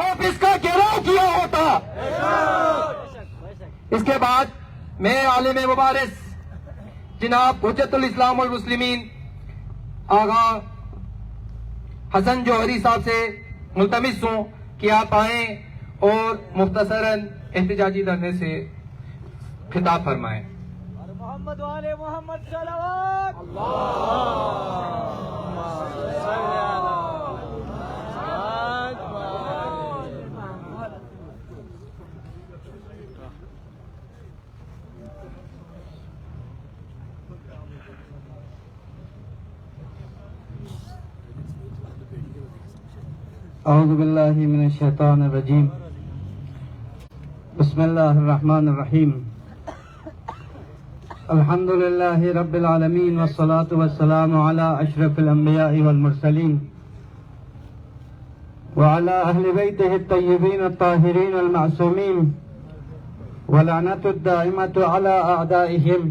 آپ اس کا گھیراؤ کیا ہوتا۔ اس کے بعد میں عالم مبارز جناب حجت الاسلام والمسلمین آغا حسن جوہری صاحب سے ملتمس ہوں کہ آپ آئیں اور مختصراً احتجاجی دھرنے سے خطاب فرمائیں۔ محمد والے محمد صلوات اعوذ باللہ من الشیطان الرجیم بسم اللہ الرحمن الرحیم الحمد للہ رب العالمین والصلاة والسلام علی اشرف الانبیاء والمرسلین وعلی اہل بیتہ الطیبین الطاہرین المعصومین ولعنت الدائمۃ علی اعدائہم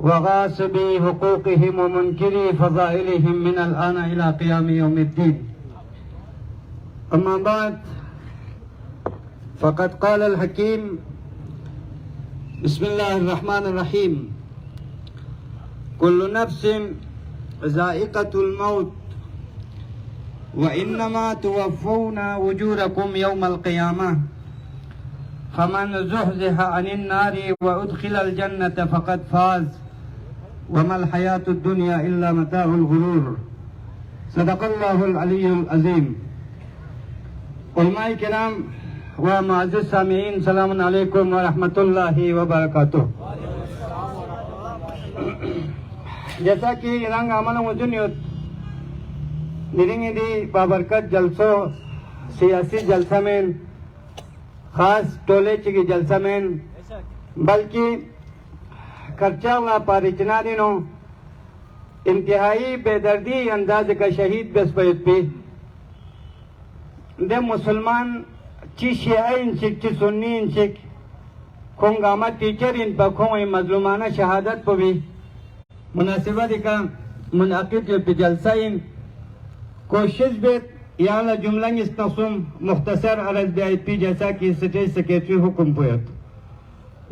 وغاصبی حقوقہم ومنکری فضائلہم من الآن الى قیام یوم الدین۔ اما بعد فقد قال الحکیم بسم اللہ الرحمن الرحیم کل نفس ذائقۃ الموت وانما توفون اجورکم یوم القیامہ فمن زحزح عن النار وادخل الجنة فقد فاز وما الحیاة الدنیا الا متاع الغرور۔ صدق اللہ العلی العظیم۔ علماء کرام و معزز سامعین سلام علیکم ورحمۃ اللہ وبرکاتہ۔ جیسا کہ رنگ عمل وجنیت نرنگ دی بابرکت جلسو سیاسی جلسہ میں خاص ٹولے چکی جلسہ میں بلکہ خرچہ و پارچنا دنوں انتہائی بے دردی انداز کا شہید بسپیت پی دے مسلمان چی شیعہ انشک چی سنی انشک کھونگاما ٹیچر ان پا کھونگی مظلومانہ شہادت پا بھی مناسبہ دکا منعقد جو پی جلسہ ان کوشش بیت یالا جملہ استقسم مختصر عرض بیائیت پی جیسا کی سٹیج سیکریٹری حکم پویت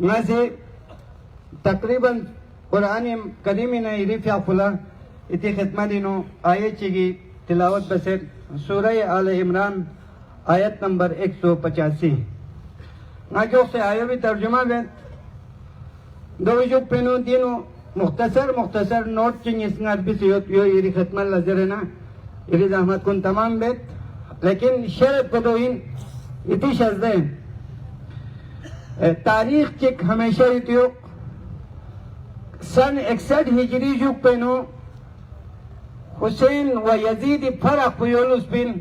نازے تقریباً قرآن قدیمی نائری فیافلا اتی ختمہ دینو آئے چیگی تلاوت بسر سورہ آل عمران آیت نمبر 185 جو سے آئے بھی ترجمہ بیت دو جو پینو دینو مختصر نوٹ چنگ اس میں عربی سیوت یو ایری ختمہ لزرنا ایری زحمت کن تمام بیت لیکن شرط کو دو ان اتی شزدیں تاریخ چک ہمیشہ اتیو سن 61 ہجری جو پینو حسین و یزید فرق پیولوس بین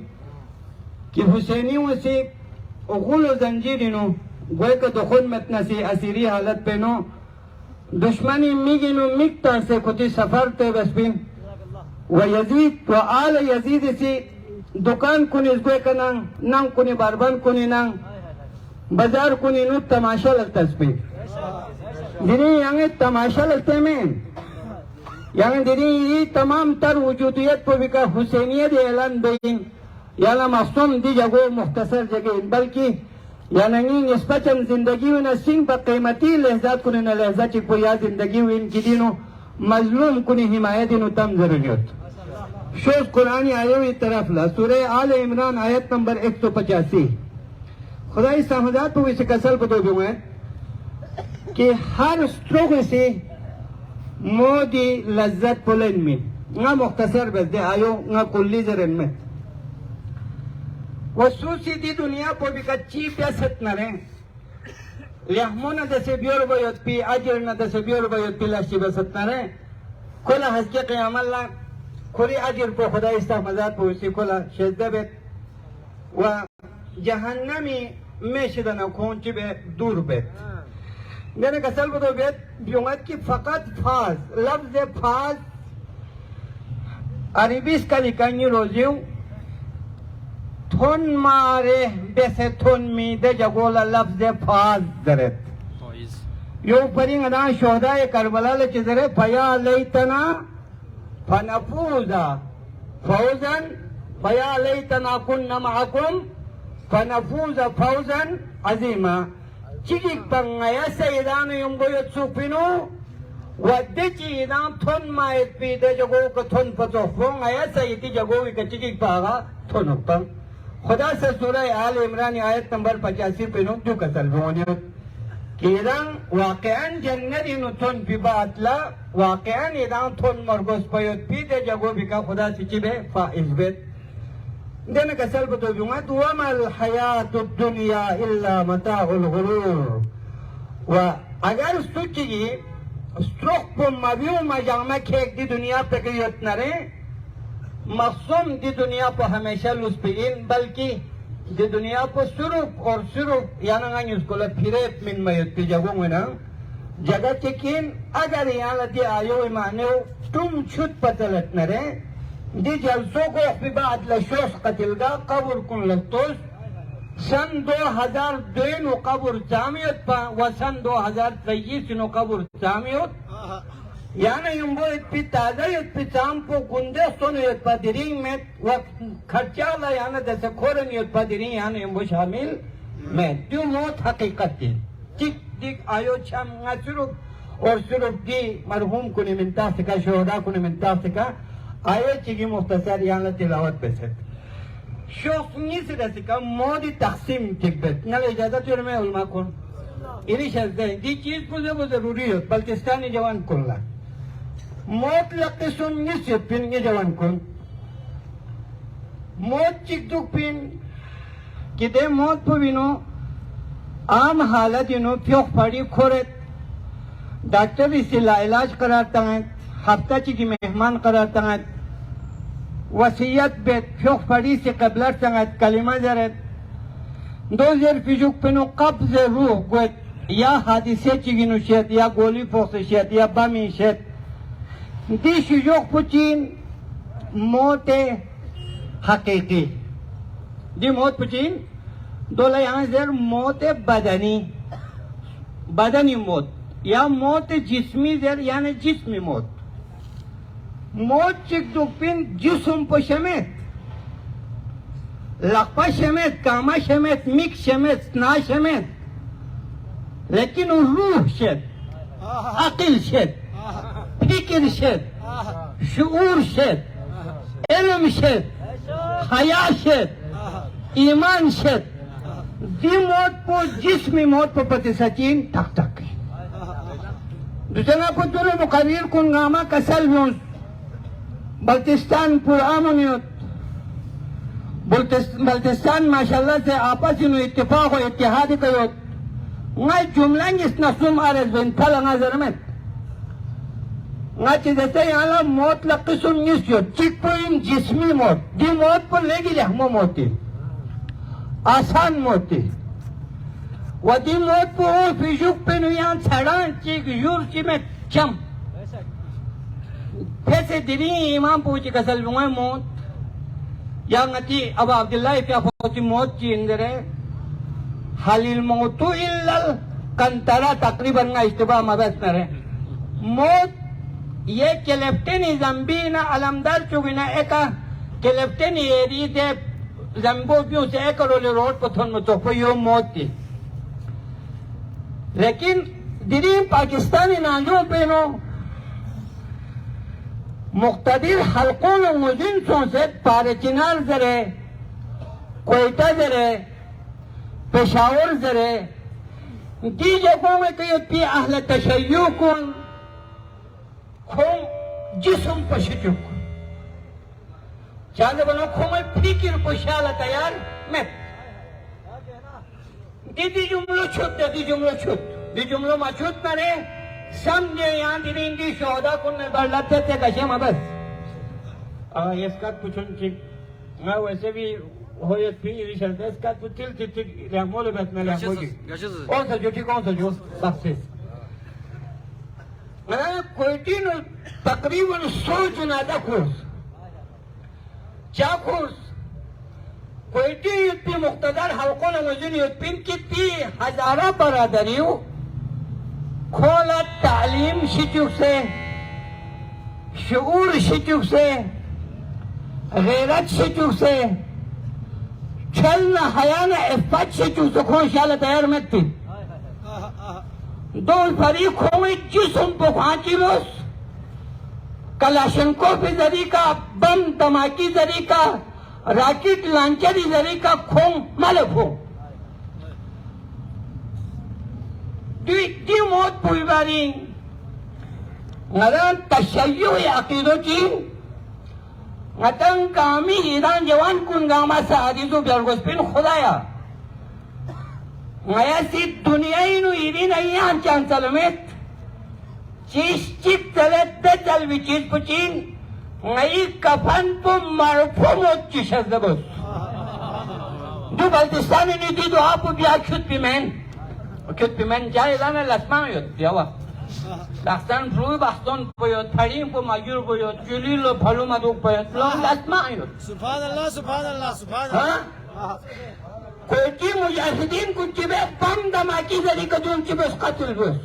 کہ حسینیوں سے غل و زنجیرینو گوئے کہ دخون متنسی اسیری حالت پینو دشمنی میگینو مکتر سے کتی سفر تے بس بین و یزید و آل یزید سے دکان کنی اس گوئے کہ ننگ کنی باربان کنی ننگ بازار کنی نو تماشا لگتا اس بین دینی یعنی تماشا لگتے میں یعنی دینی یہ تمام تر وجودیت پر بکا حسینیت اعلان بین یعنی مصوم دی جگو مختصر جگہ بلکہ یعنی نسبتاً زندگی وینا سنگ پا قیمتی لحظات کنی نا لحظات چی پویا زندگی وین کی دینو مظلوم کنی حمایتینو تم ضرورت شوز قرآنی آیوی طرف لا سورہ آل عمران آیت نمبر 185 خدای سامدات پو اسے کسل کو دو جو ہے کہ ہر سٹروگ سے مودی لذت پولن میں نا مختصر بس دے آیو نا کلی زرن میں وسوسی دی دنیا پو بکا چی پیست نرے لیحمون دسے بیور بیوت پی عجر دسے بیور بیوت پی لاشی بست نرے کلا حسکی قیام اللہ کلی عجر پو خدا استحمدات پو اسی کلا شزدہ بیت و جہنمی میشدن کونچی بیت دور بیت میرے کسل کو دو بیت بیونت کی فقط فاز لفظ فاز عربیس کا لکھنی روزیوں تھون مارے بیسے تھون می دے جگولا لفظ فاز درت یو پرین انا شہداء کربلا لچزرے فیا لیتنا فنفوزا فوزن فیا لیتنا کن معکم فنفوز فوزا عظیما چیک بنگایا سیدان یم گویت سوپینو ودی چیدان تھن مایت پیده جگو که تھن پتوفون آیا سیدی جگوی که چیک باغا تھن اپن خدا سے سورہ آل عمران آیت نمبر 85 پینو جو کتل بونیو ایران واقعاً جنتی نو تھن پی باطلا واقعاً ایران تھن مرگوز پیوت پیده جگو بی که خدا سی چی بے فائز بیت دینا کسل بتو جونگا وما الحیات الدنیا الا متاع الغرور و اگر سوچی ستروخ پو مبیو مجامع کھیک دی دنیا پہ کیوت نرے مخصوم دی دنیا پہ ہمیشہ لس پین بلکہ دی دنیا پہ صرف اور صرف یعنی گا نیوز کولا پھریت من میت پی جگو گنا جگہ چکین اگر یعنی دی آیو ایمانیو تم چھت پتلت نرے دی جلسوں کو اخبیبات لشوش قتل گا قبر کن لگتوش سن 2002 نو قبر جامعت پا و سن 2023 نو قبر جامعت یعنی یمبویت پی تازایت پی چامپو گنده سنویت پا درین میت و خرچالا یعنی دست کورنیت پا درین یعنی یمبو شامل میت دیو موت حقیقت دی چک دیکھ آیو چامنگا صرف اور صرف دی مرحوم کنی منتا سکا شہدہ کنی منتا سکا آیو چیگی مختصر یعنی تلاوت پیسد شوق نیسی رسی که مودی تقسیم تکبت نل اجازت جرمه علماء کن اینی شزده دی چیز پوزه با ضروری هست بلتستانی جوان کن لا موت لقصون نیسی پین جوان کن موت چک دوک پین که ده موت پو بینو عام حالت اینو پیوخ پاڑی کھورت ڈاکٹر اسی لا علاج قرار تاید ہفتہ چکی مہمان قرار تاید وسیعت بیت فیوخ پڑی سے قبلر سنگت کلمہ زرد دو زیر فیجوک پنو قبض روح گوید یا حادثے چگینو شید یا گولی پوخت شید یا بامی شید دی شیجوک پچین موت حقیقی دی موت پچین دولا یہاں زیر موت بدنی موت یا موت جسمی زیر یعنی جسمی موت موت چک دوپین جسم پا شمیت لقپا شمیت کاما شمیت مک شمیت نا شمیت لیکن روح شد عقل شد فکر شد شعور شد علم شد حیا شد ایمان شد دی موت پو جسمی موت پو پتی سچین ٹک ٹک دوسرا کو دور مقرر کن گاما کسل بیونس بلتستان پر آمنیت بلتستان ماشاءاللہ سے آپس انو اتفاق و اتحادی کیوت نای جملنگ اس نسوم آرز بین پھل انگا زرمت نای چیزتے یہاں موت لقصن نیسیت چک پوین جسمی موت دی موت پر لے گی لحمو موتی آسان موتی و دی موت پر او فیشوک پینو یہاں چھڑان چیک یور چی میں چم پھیسے دینی امام پوچی کسل بھوئے موت یا نتی ابا عبداللہ کیا پوچی موت چی اندرے حل الموتو اللہ کنترہ تقریباً نا اشتباہ مبیس میں رہے موت یہ کلیپٹینی زنبینا علمدار چوگینا ایکا کلیپٹینی ایری دے زنبو پیوں سے ایک رولی روڈ پتھن متوفو یو موت دی لیکن دریم پاکستانی نانجوں پینو مقتدر حلقون و مزنسوں سے پارچنار زرے کوئٹہ زرے پشاور زرے دی جگہوں میں کئی پی اہل تشیع کن کھوم جسم پشچک چاہتے بنا کھوم فکر پشال تیار میں دی جملو چھت دی جملو چھت دی جملو ما چھت میں رہے سمجھے یہاں دینین دی شہدہ کننے برلتے تھے کشے مبس اس کا پوچھن چک میں ویسے بھی ہویت پی ریشن اس کا تو تل تل تل لحمول بیت میں لحمول گی کون سا جو ٹھیک کون سا جو بخصیص میں کوئٹین تقریباً 100 جنادہ کورس چا کورس کوئٹی یتپی مقتدر حلقون مجن یتپین کتی ہزارہ برادریو کھولا تعلیم شچک سے شعور شچک سے غیرت شچو سے چلنا حیانا افت شچو سے خوشیالت ایرمت تھی دول فریق ہوئی جسم پخانچی روس کلاشنکوف ذریقہ بم دھماکی ذریقہ راکٹ لانچری ذریقہ کھوم ملک ہو دی موت پوئی باری نران تشیع عقیدو چی نتن کامی ایران جوان کنگاما سا عزیزو بیرگوسپین خدایا میاسی دنیای نو ایرین ایان چان سلمیت چیش چیت تلت دچل وی چیز پچین نئی کفن پو مرفو موت چیش از دبس دو بلتستانی نیدی دو آپو بیا کت پی من جای دانه لسمان یود دیوا لستان روی بستان باید پریم پو مگیر باید جلیل و پلو مدوک باید لسمان یود سبحان اللہ سبحان اللہ سبحان اللہ کوئی مجاہدین کو چبے بم دھماکی ذری کا جون چبے اس قتل بس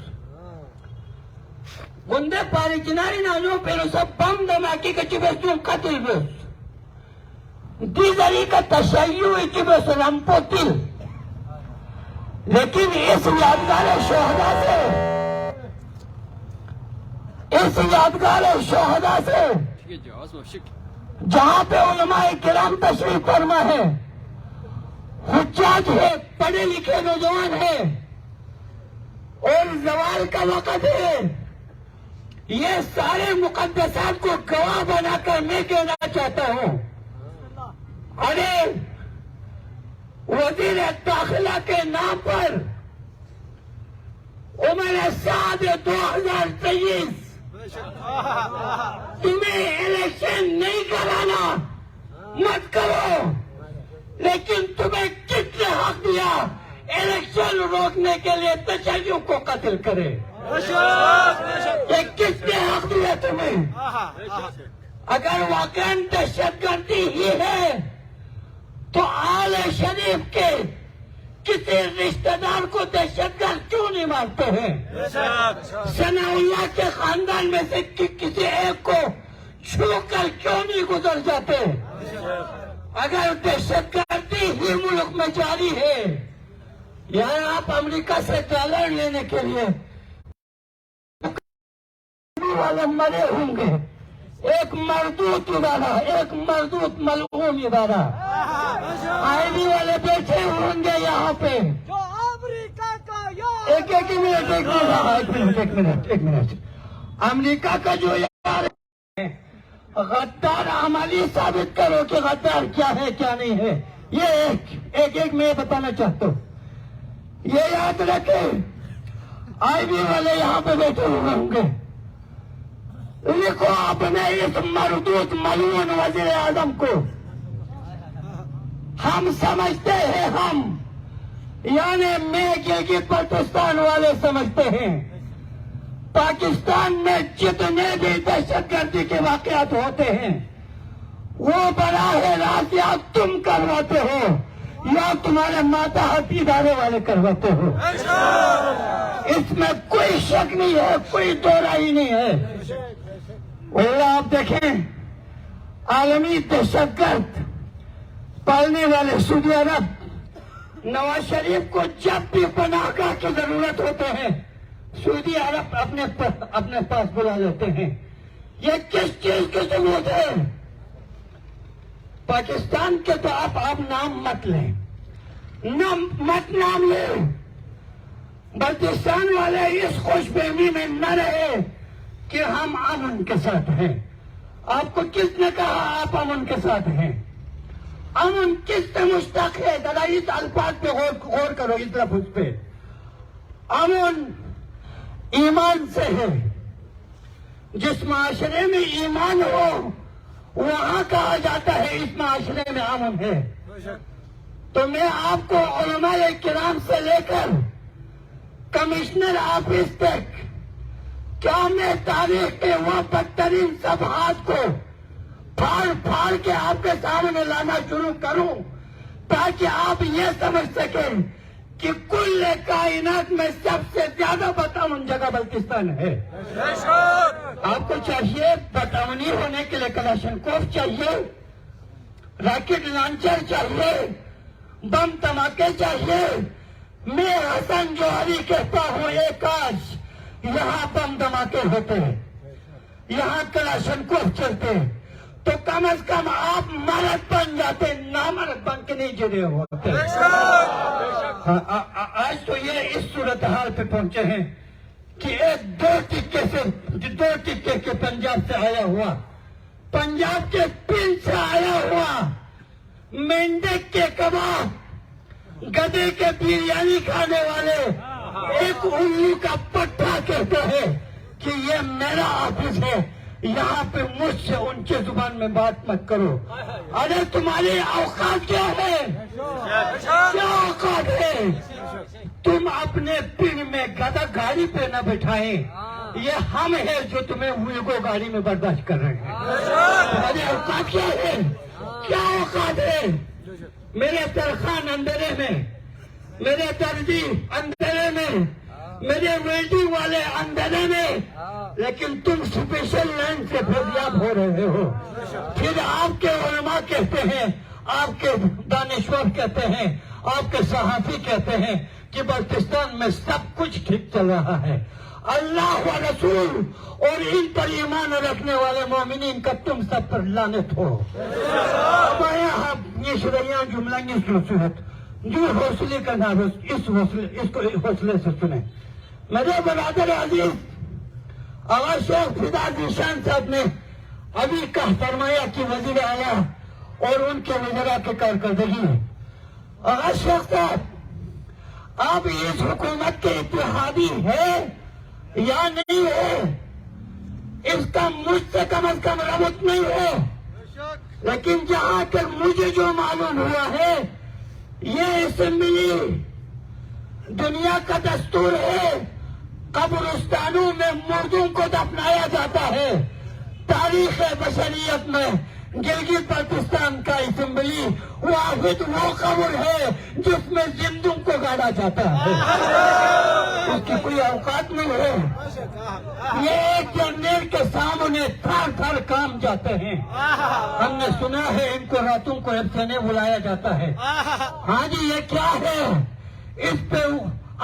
گندے پاری چناری نانو پھر اسے بم دھماکی کا چبے اس جون قتل بس دی ذری کا تشیع چبے اس رمپو تل لیکن اس یادگار شہداء سے جہاں پہ علماء کرام تشریف فرما ہے حجاج ہے پڑھے لکھے نوجوان ہے اور زوال کا وقت ہے یہ سارے مقدسات کو گواہ بنا کر میں کہنا چاہتا ہوں ارے وزیر داخلہ کے نام پر عمر سعد 2023 تمہیں الیکشن نہیں کرانا مت کرو لیکن تمہیں کس نے حق دیا الیکشن روکنے کے لیے تشیع کو قتل کرے یہ کس نے حق دیا تمہیں اگر واقعا دہشت گردی ہی ہے تو آل شریف کے کسی رشتہ دار کو دہشت گرد کیوں نہیں مانتے ہیں ثناء اللہ کے خاندان میں سے کسی ایک کو چھو کر کیوں نہیں گزر جاتے اگر دہشت گردی ہی ملک میں جاری ہے یہاں آپ امریکہ سے ڈالر لینے کے لیے والے مرے ہوں گے ایک مردود ادارہ ایک مردود ملعون ادارہ آئی بی والے بیٹھے ہوں گے یہاں پہ جو امریکہ کا ایک منٹ امریکہ کا جو یار غدار عملی ثابت کرو کہ غدار کیا ہے کیا نہیں ہے یہ ایک میں بتانا چاہتا ہوں یہ یاد رکھے آئی بی والے یہاں پہ بیٹھے ہوئے ہوں گے لکھو اپنے اس مردود ملعون وزیر اعظم کو ہم سمجھتے ہیں ہم یعنی میں گلگت بلتستان والے سمجھتے ہیں پاکستان میں جتنے بھی دہشت گردی کے واقعات ہوتے ہیں وہ براہ راست یا تم کرواتے ہو یا تمہارے ماتحت ادارے والے کرواتے ہو اس میں کوئی شک نہیں ہے کوئی دو رائے نہیں ہے اور آپ دیکھیں عالمی دہشت گرد پالنے والے سعودی عرب نواز شریف کو جب بھی پناہ گاہ کی ضرورت ہوتے ہیں سعودی عرب اپنے پاس بلا لیتے ہیں یہ کس چیز کی ضرورت ہے پاکستان کے تو آپ نام مت لیں مت نام لیں بلتستان والے اس خوش فہمی میں نہ رہے کہ ہم امن کے ساتھ ہیں آپ کو کس نے کہا آپ امن کے ساتھ ہیں امن کس سے مشتق ہے ذرا اس الفاظ پہ غور کرو اس لفظ پہ امن ایمان سے ہے جس معاشرے میں ایمان ہو وہاں کہا جاتا ہے اس معاشرے میں امن ہے تو میں آپ کو علماء کرام سے لے کر کمشنر آفس تک کیا میں تاریخ کے وہ بدترین صفحات کو پھاڑ کے آپ کے سامنے لانا شروع کروں تاکہ آپ یہ سمجھ سکیں کہ کل کائنات میں سب سے زیادہ بتاون جگہ بلتستان ہے آپ کو چاہیے بتاونی ہونے کے لیے کلاشنکوف چاہیے راکٹ لانچر چاہیے, بم دھماکے چاہیے. میں حسن جوہری کہتا ہوں ایک کاش یہاں بم دھماکے ہوتے, یہاں کلاشنکوف چلتے تو کم از کم آپ مرد بن جاتے, نامرد بن کے نہیں جڑے ہوتے. آج تو یہ اس صورتحال پہ پہنچے ہیں کہ ایک دو ٹکے کے پنجاب سے آیا ہوا, پنجاب کے پن سے آیا ہوا, مینڈک کے کباب, گدے کے بریانی کھانے والے ایک الو کا پٹھا کہتے ہیں کہ یہ میرا آفس ہے, یہاں پہ مجھ سے ان کی زبان میں بات مت کرو. ارے تمہاری اوقات کیا ہے, کیا اوقات ہے؟ تم اپنے پن میں گدھا گاڑی پہ نہ بٹھائیں, یہ ہم ہیں جو تمہیں ویگو گاڑی میں برداشت کر رہے ہیں. تمہاری اوقات کیا ہے, کیا اوقات ہے؟ میرے ترخان اندھیرے میں, میرے درجی اندھیرے میں, میرے ویلڈنگ والے اندھیرے میں, لیکن تم اسپیشل لائن سے فیضیاب ہو رہے ہو. پھر آپ کے علماء کہتے ہیں, آپ کے دانشور کہتے ہیں, آپ کے صحافی کہتے ہیں کہ بلوچستان میں سب کچھ ٹھیک چل رہا ہے. اللہ و رسول اور ان پر ایمان رکھنے والے مومنین کا تم سب پر لعنت ہو. یہ شریعہ جملہ کی صورت جو حوصلے کا نام, اس کو حوصلے سے سنیں. میرے برادر عزیز آغا شیخ فدا ذیشان صاحب نے ابھی کہا فرمایا کہ وزیر اعلیٰ اور ان کے وزراء کی کارکردگی ہے. آغا شیخ صاحب آپ اس حکومت کے اتحادی ہے یا نہیں ہے, اس کا مجھ سے کم از کم ربط نہیں ہے. لیکن جہاں کہ مجھے جو معلوم ہوا ہے, یہ اسمبلی دنیا کا دستور ہے, قبرستانوں میں مردوں کو دفنایا جاتا ہے. تاریخ بشریت میں گلگت بلتستان کا اسمبلی واحد وہ قبر ہے جس میں زندوں کو گاڑا جاتا ہے. اس کی کوئی اوقات نہیں ہے. یہ ایک جنرل کے سامنے تھر تھر کام جاتے ہیں. ہم نے سنا ہے ان کو راتوں کو افسانے بلایا جاتا ہے. ہاں جی, یہ کیا ہے؟ اس پہ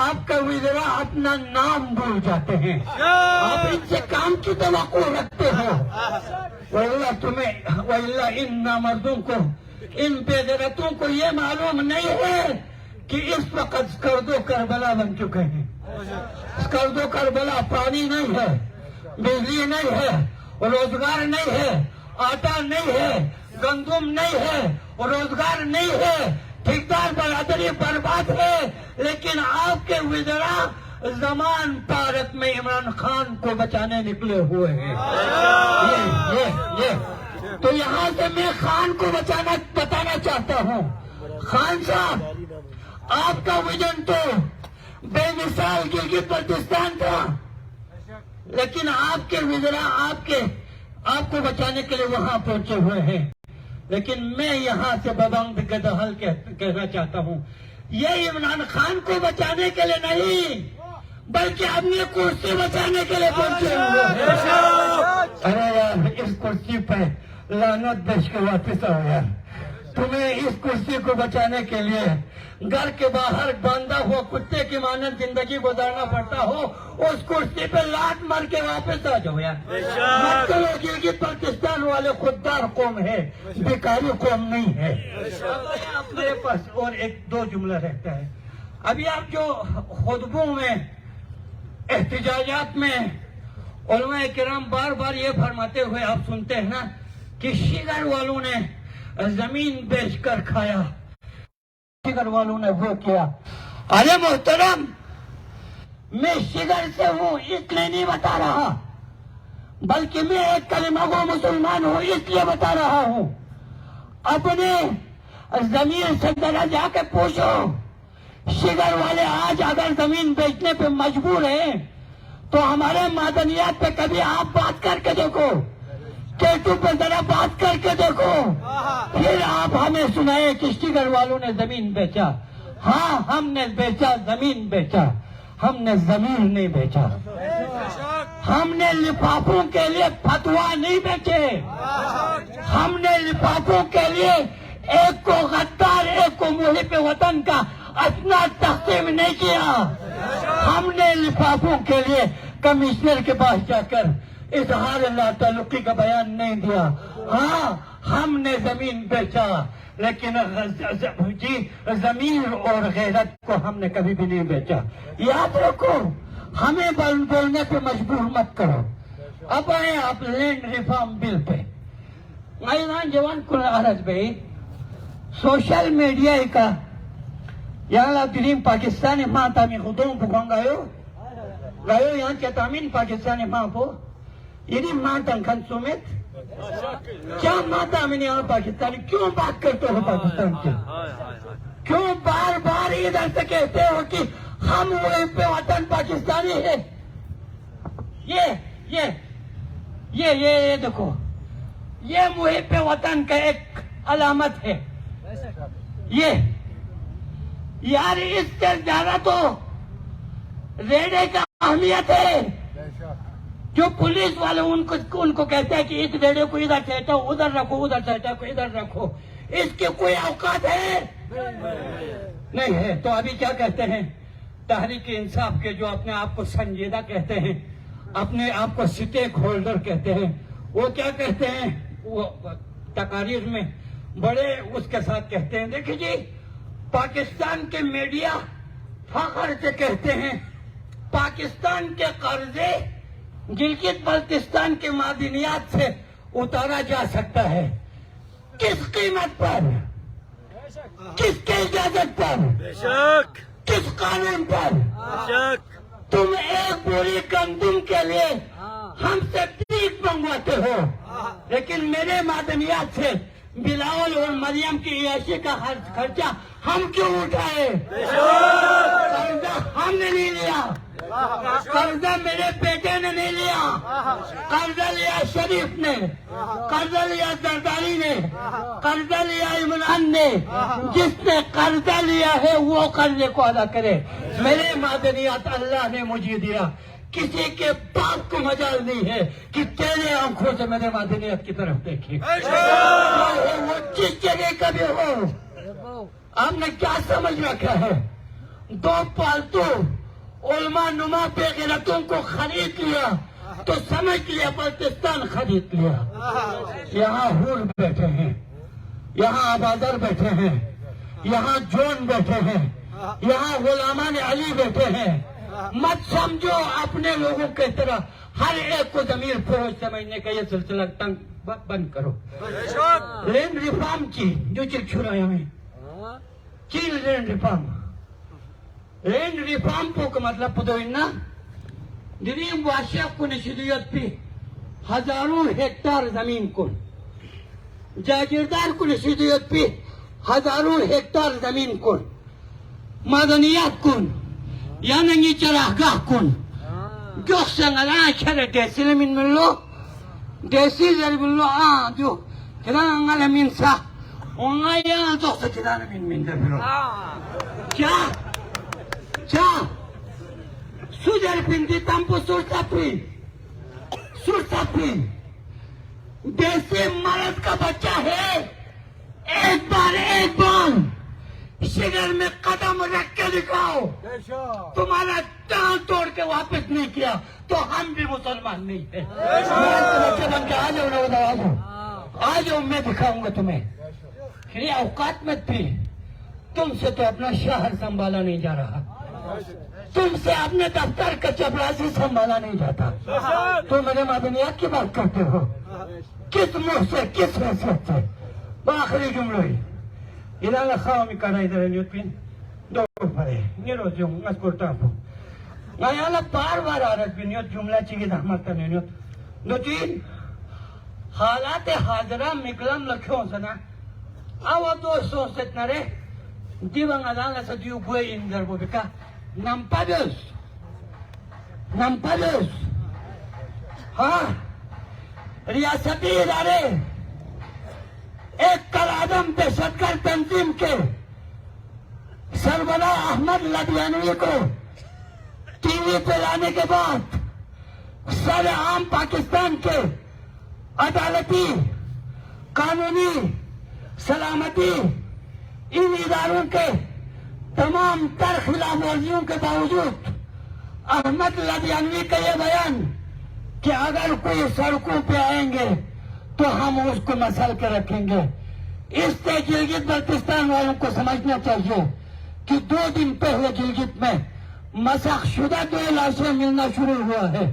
آپ کا وزراء اپنا نام بھول جاتے ہیں. آپ ان سے کام کی توقع رکھتے ہو. وَإِلَّا ان نامردوں کو, ان بے غیرتوں کو یہ معلوم نہیں ہے کہ اس وقت سکرد و کربلا بن چکے ہیں. سکرد و کربلا پانی نہیں ہے, بجلی نہیں ہے, روزگار نہیں ہے, آٹا نہیں ہے, گندم نہیں ہے, روزگار نہیں ہے, ٹھیکدار برادری برباد ہے. لیکن آپ کے وزراء زمان پارک میں عمران خان کو بچانے نکلے ہوئے ہیں. یہ تو یہاں سے میں خان کو بتانا چاہتا ہوں. خان صاحب, آپ کا ویژن تو بے مثال گلگت بلتستان تھا, لیکن آپ کے وزراء آپ کو بچانے کے لیے وہاں پہنچے ہوئے ہیں. لیکن میں یہاں سے ببنگ گدحل کہنا چاہتا ہوں, یہ عمران خان کو بچانے کے لیے نہیں بلکہ اپنی کرسی بچانے کے لیے پہنچے ہوئے ہیں. ارے یار, اس کرسی پہ لعنت بیچ کے واپس آؤ یار. تمہیں اس کرسی کو بچانے کے لیے گھر کے باہر باندھا ہوا کتے کی مانند زندگی گزارنا پڑتا ہو, اس کرسی پہ لات مار کے واپس آ جاؤ یار. مت کرو. گلگت بلتستان والے خوددار قوم ہے, بیکاری قوم نہیں ہے. اب میرے پاس اور ایک دو جملہ رہتا ہے. ابھی آپ جو خطبوں میں, احتجاجات میں علماء کرام بار بار یہ فرماتے ہوئے آپ سنتے ہیں نا کہ شیگر والوں نے زمین بیچ کر کھایا, شیگر والوں نے وہ کیا. ارے محترم, میں شیگر سے ہوں اس لیے نہیں بتا رہا, بلکہ میں ایک کلمہ گو مسلمان ہوں اس لیے بتا رہا ہوں. اپنے زمین سے ذرا جا کے پوچھو, شیگر والے آج اگر زمین بیچنے پہ مجبور ہیں تو ہمارے معدنیات پہ کبھی آپ بات کر کے دیکھو, کیٹو پہ ذرا بات کر کے دیکھو, پھر آپ ہمیں سنائے کہ شیگر والوں نے زمین بیچا. ہاں, ہم نے بیچا, زمین بیچا, ہم نے زمین نہیں بیچا. ہم نے لفافوں کے لیے فتوا نہیں بیچے, ہم نے لفافوں کے لیے ایک کو غدار ایک کو محب وطن کا اسناد تقسیم نہیں کیا. ہم نے لفافوں کے لیے کمشنر کے پاس جا کر اظہار لا تعلقی کا بیان نہیں دیا. ہاں ہم نے زمین بیچا لیکن زمین اور غیرت کو ہم نے کبھی بھی نہیں بیچا. یاد رکھو ہمیں بولنے پہ مجبور مت کرو. اب آئے آپ لینڈ ریفارم بل پہ. ایران جوان کل عرض بھائی سوشل میڈیا کا یہاں دریم پاکستانی ماں تامی خودوں پکوان گایو یہاں کیا تامین پاکستانی ماں کو یعنی ماں تنکھن سومیت کیا ماں تامین یہاں پاکستانی کیوں بات کرتے ہو پاکستان کی؟ کیوں بار بار ادھر سے کہتے ہو کہ ہم محب وطن پاکستانی ہے؟ یہ دیکھو یہ محب وطن کا ایک علامت ہے. یہ یار اس سے زیادہ تو ریڑے کا اہمیت ہے. جو پولیس والے ان کو کہتے ہیں کہ اس ریڑے کو ادھر سیٹو ادھر رکھو ادھر سیٹو کو ادھر رکھو. اس کی کوئی اوقات ہے نہیں ہے. تو ابھی کیا کہتے ہیں تحریک انصاف کے جو اپنے آپ کو سنجیدہ کہتے ہیں اپنے آپ کو سٹیک ہولڈر کہتے ہیں وہ کیا کہتے ہیں وہ تقاریر میں بڑے اس کے ساتھ کہتے ہیں دیکھیں جی پاکستان کے میڈیا فخر سے کہتے ہیں پاکستان کے قرضے گلگت بلتستان کے معدنیات سے اتارا جا سکتا ہے. کس قیمت پر؟ کس کے اجازت پر؟ کس قانون پر؟ تم ایک بوری گندم کے لیے ہم سے ٹیک منگواتے ہو لیکن میرے معدنیات سے بلاول اور مریم کی عیاشی کا خرچہ ہم کیوں اٹھائے؟ قرضہ ہم نے نہیں لیا. قرضہ میرے بیٹے نے نہیں لیا. قرضہ لیا شریف نے, قرضہ لیا زرداری نے, قرضہ لیا عمران نے. جس نے قرضہ لیا ہے وہ قرضے کو ادا کرے. میرے معدنیات اللہ نے مجھے دیا. کسی کے باپ کو مجال نہیں ہے کہ تیرے آنکھوں سے میرے معدنیات کی طرف دیکھے. وہ جس جگہ کا بھی ہو. آپ نے کیا سمجھ رکھا ہے؟ دو پالتو علماء نما پہ غیرتوں کو خرید لیا تو سمجھ لیا بلتستان خرید لیا. یہاں حور بیٹھے ہیں, یہاں آبادر بیٹھے ہیں, یہاں جون بیٹھے ہیں, یہاں غلامان علی بیٹھے ہیں. مت سمجھو اپنے لوگوں کی طرح ہر ایک کو ضمیر فروش سمجھنے کا یہ سلسلہ تنگ بند کرو. لینڈ ریفارم کی جو چیز چھڑایا میں چیل لینڈ ریفارم کو مطلب پدوینا دریم واشیف کو نشیدیت پی ہزاروں ہیکٹار زمین کو جاگیردار کو نشیدیت پی ہزاروں ہیکٹار زمین کو معدنیات کن یا ننگی چراہگاہ کن جو سنگلان چرے دیسی لمن ملو دیسی زرب اللہ جو کدان انگل من سا انگا یا دوست کدان من دبلو کیا سوجر پندی تمپو سورساپی دیسی مرد کا بچہ ہے. ایک بار شگر میں قدم رکھ کے دکھاؤ تمہارا ٹانگ توڑ کے واپس نہیں کیا تو ہم بھی مسلمان نہیں تھے. آ جاؤ میں دکھاؤں گا تمہیں. پھر اوقات میں تھی تم سے تو اپنا شہر سنبھالا نہیں جا رہا, تم سے اپنے دفتر کا چپراسی سنبھالا نہیں جاتا. تو میرے معدنیات کی بات کرتے ہو کس منہ سے کس حیثیت سے؟ آخری جملہ ہی ادھر خواہ میں کڑا ادھر نیوت پین دو پڑے نیرو جو مسکول ٹاپو نایالا بار عرض بھی نیوت جملہ چیگی دحمت کرنے نیوت دو تین حالات حاضرہ مکلم لکھوں سنا آوہ دو سوست نرے دیوان ادانا سا دیو گوئی اندر بو بکا نمپدس ہاں ریاستی ادارے ایک کالعدم دہشتگرد تنظیم کے سربراہ احمد لدیانوی کو ٹی وی پہ لانے کے بعد سر عام پاکستان کے عدالتی قانونی سلامتی ان اداروں کے تمام تر خلاف ورزیوں کے باوجود احمد لدھیانوی کا یہ بیان کہ اگر کوئی سڑکوں پہ آئیں گے تو ہم اس کو مسل کے رکھیں گے، اس سے گلگت بلتستان والوں کو سمجھنا چاہیے کہ 2 دن پہلے گلگت میں مسخ شدہ 2 لاشیں ملنا شروع ہوا ہے۔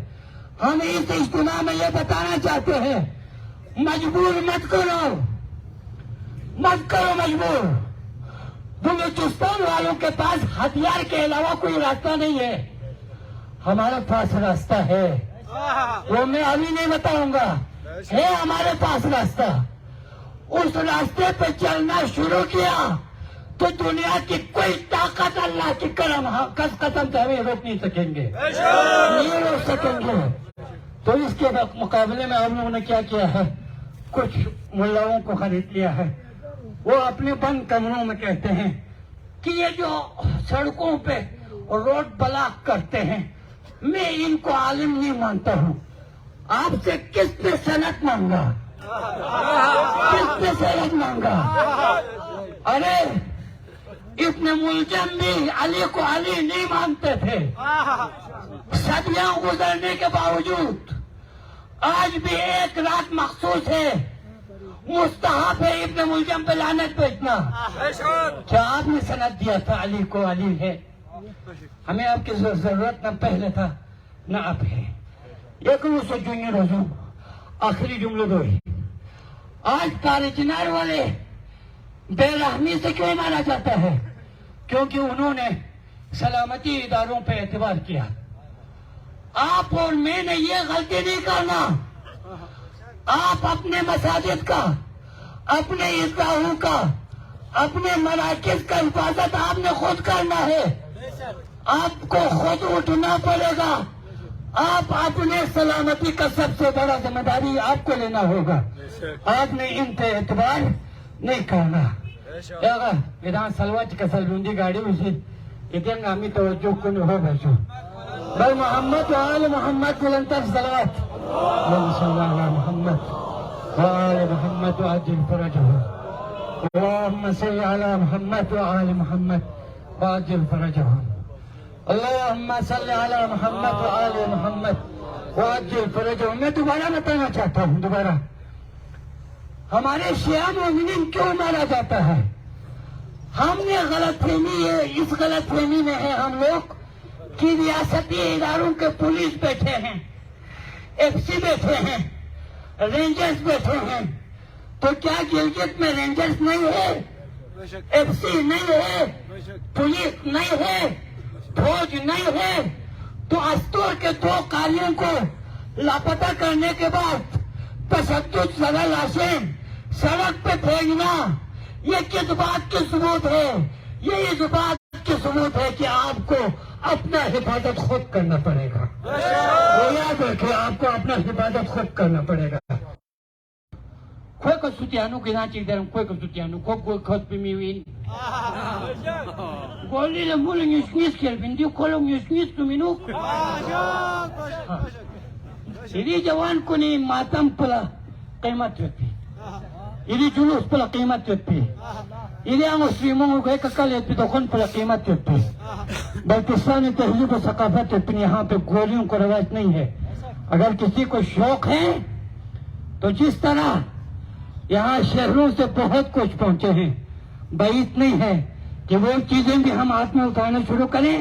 ہم اس اجتماع میں یہ بتانا چاہتے ہیں، مجبور مت کرو مجبور۔ بلوچستان والوں کے پاس ہتھیار کے علاوہ کوئی راستہ نہیں ہے، ہمارے پاس راستہ ہے، وہ میں ابھی نہیں بتاؤں گا، ہے ہمارے پاس راستہ۔ اس راستے پہ چلنا شروع کیا تو دنیا کی کوئی طاقت اللہ کی قسم سے ہمیں روک نہیں سکیں گے، نہیں روک سکیں گے۔ تو اس کے مقابلے میں ہم لوگوں نے کیا کیا ہے، کچھ ملاؤں کو خرید لیا ہے، وہ اپنے بند کمروں میں کہتے ہیں کہ یہ جو سڑکوں پہ روڈ بلاک کرتے ہیں، میں ان کو عالم نہیں مانتا ہوں۔ آپ سے کس نے سند مانگا؟ کس نے سند مانگا؟ ارے ابن ملجم بھی علی کو علی نہیں مانتے تھے، صدیاں گزرنے کے باوجود آج بھی ایک رات مخصوص ہے، مستحب ہے ابن ملجم پہ لعنت بھیجنا۔ کیا آپ نے سند دیا تھا علی کو علی ہے؟ ہمیں آپ کی ضرورت نہ پہلے تھا نہ اب ہے۔ ایک روز جونیئر روزوں آخری جملے دو ہی، آج کارچنار والے بے رحمی سے کیوں مارا جاتا ہے؟ کیونکہ انہوں نے سلامتی اداروں پہ اعتبار کیا۔ آپ اور میں نے یہ غلطی نہیں کرنا، آپ اپنے مساجد کا، اپنے عیدگاہوں کا، اپنے مراکز کا حفاظت آپ نے خود کرنا ہے، آپ کو خود اٹھنا پڑے گا، آپ اپنے سلامتی کا سب سے بڑا ذمہ داری آپ کو لینا ہوگا، آپ نے ان پہ اعتبار نہیں کرنا۔ ودان سلوچ کا سلوندی گاڑی اسے ادھر نامی توجہ کو نہیں ہو بھیجو بل محمد و آل محمد بلندر صلوات اللہم صلی اللہ علی محمد و آل محمد و عجل فرجہ اللہم صلی علی محمد و آل محمد و عجل فرجہ اللہم صلی علی محمد و آل محمد و عجل فرجہ۔ میں دوبارہ بتانا چاہتا ہوں، دوبارہ ہمارے شیعہ مومنین کیوں مارا جاتا ہے؟ ہم نے غلط فہمی ہے، اس غلط فہمی میں ہے ہم لوگ کہ ریاستی اداروں کے پولیس بیٹھے ہیں، ایف سی بیٹھے ہیں، رینجرز بیٹھے ہیں، تو کیا گلگت میں رینجرز نہیں ہے، ایف سی نہیں ہے، پولیس نہیں ہے، فوج نہیں ہے؟ تو استور کے 2 قاریوں کو لاپتہ کرنے کے بعد تشدد زدہ لاشیں سڑک پہ پھینکنا، یہ کس بات کی ثبوت ہے؟ یہ اس بات کی ثبوت ہے کہ آپ کو اپنا حفاظت خود کرنا پڑے گا، وہ یاد رکھیں، آپ کو اپنا حفاظت خود کرنا پڑے گا۔ کوئی کو سوتیانو کی ناچی درم، کوئی کو سوتیانو کوئی خود پہ میوین گولی لمبول نیوشنیس کیل بندیو کولو نیوشنیس تو منو ایدی جوان کنی ماتم پلا قیمت رکھتی، ایدی جلوس پلا قیمت رکھتی، ایدی مسلموں کو ایک کلیت پی دخن پلا قیمت رکھتی۔ بلتستانی تہذیب و ثقافت اپنی یہاں پہ گولیوں کو روایت نہیں ہے۔ اگر کسی کو شوق ہے تو جس طرح یہاں شہروں سے بہت کچھ پہنچے ہیں، بعید نہیں ہے کہ وہ چیزیں بھی ہم ہاتھ میں اٹھانا شروع کریں،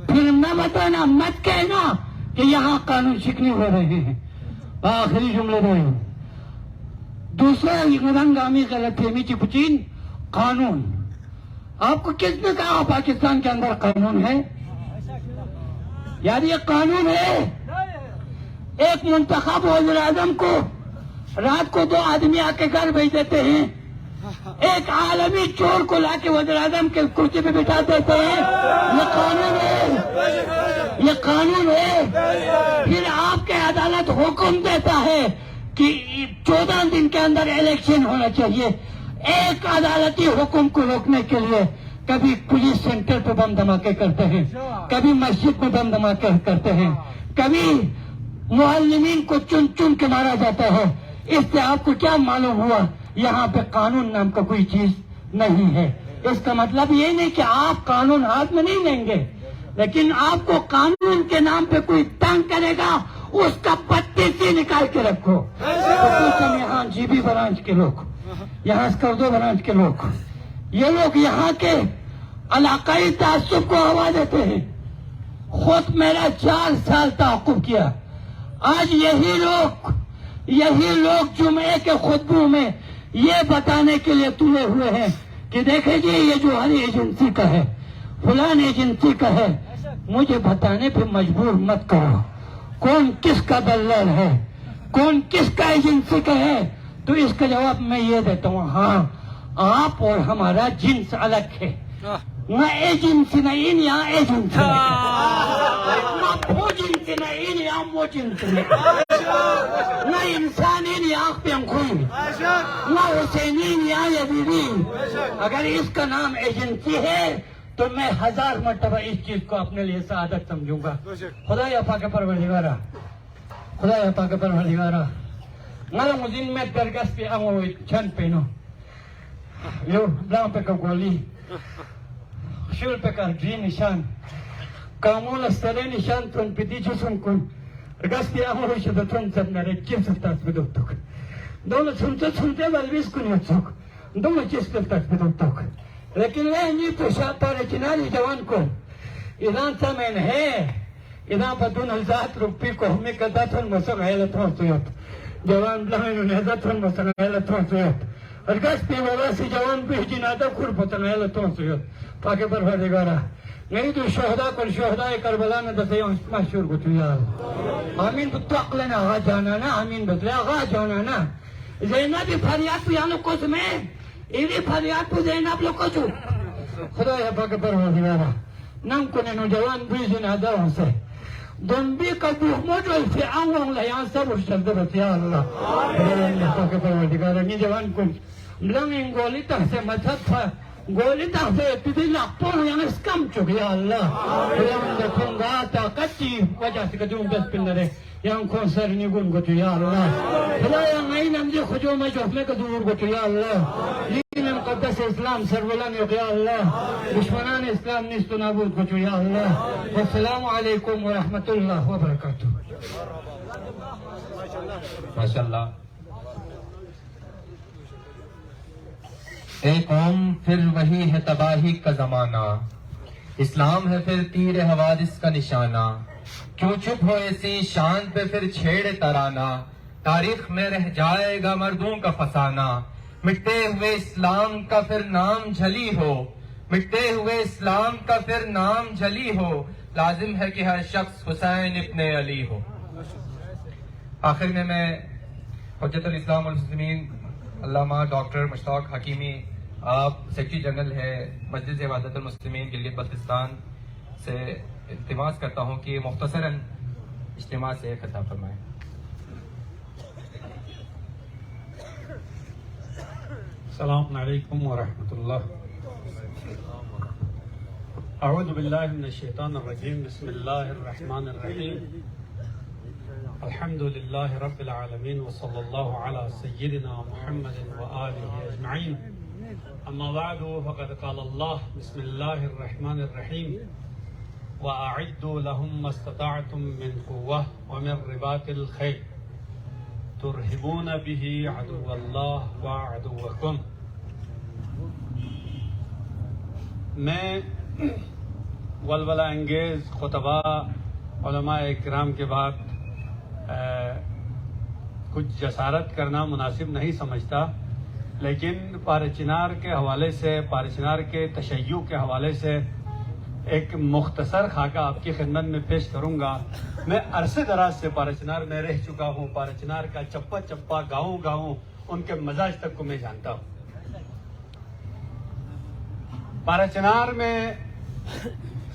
پھر نہ بتانا، مت کہنا کہ یہاں قانون شکنی ہو رہے ہیں۔ آخری جملے رہے دوسرا رنگامی غلط فہمی کی پچین قانون۔ آپ کو کس نے کہا پاکستان کے اندر قانون ہے؟ یار یہ قانون ہے، ایک منتخب وزیر اعظم کو رات کو 2 آدمی آ کے گھر بھیج دیتے ہیں، ایک عالمی چور کو لا کے وزیر اعظم کے کرسی پہ بٹھا دیتے ہیں، یہ قانون ہے، یہ قانون ہے۔ پھر آپ کے عدالت حکم دیتا ہے کہ 14 دن کے اندر الیکشن ہونا چاہیے۔ ایک عدالتی حکم کو روکنے کے لیے کبھی پولیس سینٹر پہ بم دھماکے کرتے ہیں، کبھی مسجد میں بم دھماکے کرتے ہیں، کبھی معلمین کو چن چن کے مارا جاتا ہے۔ اس سے آپ کو کیا معلوم ہوا یہاں پہ قانون نام کا کوئی چیز نہیں ہے. اس کا مطلب یہ نہیں کہ آپ قانون ہاتھ میں نہیں لیں گے، لیکن آپ کو قانون کے نام پہ کوئی تنگ کرے گا اس کا پتی سے نکال کے رکھو. تو یہاں جی بی برانچ کے لوگ، یہاں اسکردو برانچ کے لوگ، یہ لوگ یہاں کے علاقائی تعصب کو ہوا دیتے ہیں. خود میرا 4 سال تعاقب کیا. آج یہی لوگ جمعے کے خطبوں میں یہ بتانے کے لیے تلے ہوئے ہیں کہ دیکھیں جی یہ جو ہر ایجنسی کا ہے، فلان ایجنسی کا ہے. مجھے بتانے پہ مجبور مت کرو کون کس کا دلال ہے، کون کس کا ایجنسی کا ہے. تو اس کا جواب میں یہ دیتا ہوں، ہاں آپ اور ہمارا جنس الگ ہے. نہ ایجنسی نہ ان یہاں ایجنسی نہ وہ جنسی نہ ان یہاں وہ جنسی نہ انسان ان یہاں پنکھوئی نہ حسینین یا یزیدین. اگر اس کا نام ایجنسی ہے تو میں 1000 مرتبہ اس چیز کو اپنے لیے سعادت سمجھوں گا. خدا یا پاک پروردگارا، خدا یا پاک پروردگارا، مالا مزین میں درگاہ پہ آؤں چھن پینو یو بلان پہ کا گولی شول پہ کا گری نشان کامول استرے نشان تون پہ دی جسن کن رگاس پہ آؤں شدہ تون سب نرے چیز سفتاس پہ دوتوک دولو سنتے والویس کنی اتسوک دولو چیز سفتاس پہ دوتوک. لیکن لے نی تو شاپا رچنالی جوان کو ادان سامن ہے ادان بدون 1000 روپی کو ہمیں کدا تھون مسا غیلت ہوں سیوت جوان بلائنو نیزا تھون مسا غیلت ہوں سیوت ارگاس پہ واسی جوان پہ جنادہ کھر پتن غیلت ہوں سیوت. پاک پروردگارا نہیں تو شہداء کل شہداء کربلا میں دسے مشہور کچھ یار آمین بتو اقلنا آغا جانانا آمین بتلے آغا جانانا زینب فریاد پیانو کس میں ایوی فریاد پہ زینب لو کچھو. خدا یا پاک پروردگارا نم کنے نوجوان بھی جنادہ ہوں سے دنبی کا بحمد والفعان وہاں لیان سب اشتر درت یا اللہ. خدا یا پاک پروردگارا نی جوان کن لنگین گولی تک سے مذہب تھا گولی تک سے تیدی لقپون یعنی اسکم چک یا اللہ. خدا من دکھوں گا طاقت چی وجہ سے کجون دست پل نرے یہاں کون سر نگون گو یا اللہ. خدا یا نئی نمجی خجو میں جوف میں کدور گو یا اللہ. دین مقدس اسلام سرولان یا اللہ. دشمنان اسلام نیست و نابود گو یا اللہ. والسلام علیکم ورحمت اللہ وبرکاتہ. ماشاءاللہ. ایک قوم پھر وہی ہے تباہی کا زمانہ، اسلام ہے پھر تیر حوادث کا نشانہ. کیوں چپ ہو ایسی شان پہ پھر چھیڑے ترانہ، تاریخ میں رہ جائے گا مردوں کا فسانہ. مٹتے ہوئے اسلام کا پھر نام جھلی ہو، مٹتے ہوئے اسلام کا پھر نام جھلی ہو، لازم ہے کہ ہر شخص حسین ابن علی ہو. آخر میں حجت الاسلام والمسلمین علامہ ڈاکٹر مشتاق حکیمی، آپ سیکرٹری جنرل ہے مجلس وحدت المسلمین گلگت بلتستان سے التماس کرتا ہوں کہ مختصراً اجتماع سے خطاب فرمائیں. السلام علیکم ورحمۃ اللہ. اعوذ باللہ من الشیطان الرجیم. بسم اللہ الرحمن الرحیم. الحمد للہ رب العالمین وصلی اللہ علی سیدنا محمد وآلہ اجمعین. اما بعد فقد قال اللہ بسم اللہ الرحمن الرحیم وَأَعِدُّوا لَهُمْ مَا اسْتَطَعْتُم مِّن قُوَّةٍ وَمِن رِّبَاطِ الْخَيْلِ تُرْهِبُونَ بِهِ عَدُوَّ اللَّهِ وَعَدُوَّكُمْ. میں ولولہ انگیز خطبہ علماء کرام کے بعد کچھ جسارت کرنا مناسب نہیں سمجھتا، لیکن پار چنار کے حوالے سے، پار چنار کے تشیع کے حوالے سے ایک مختصر خاکہ آپ کی خدمت میں پیش کروں گا. میں عرصے دراز سے پار چنار میں رہ چکا ہوں، پار چنار کا چپا چپا گاؤں گاؤں ان کے مزاج تک کو میں جانتا ہوں. پار چنار میں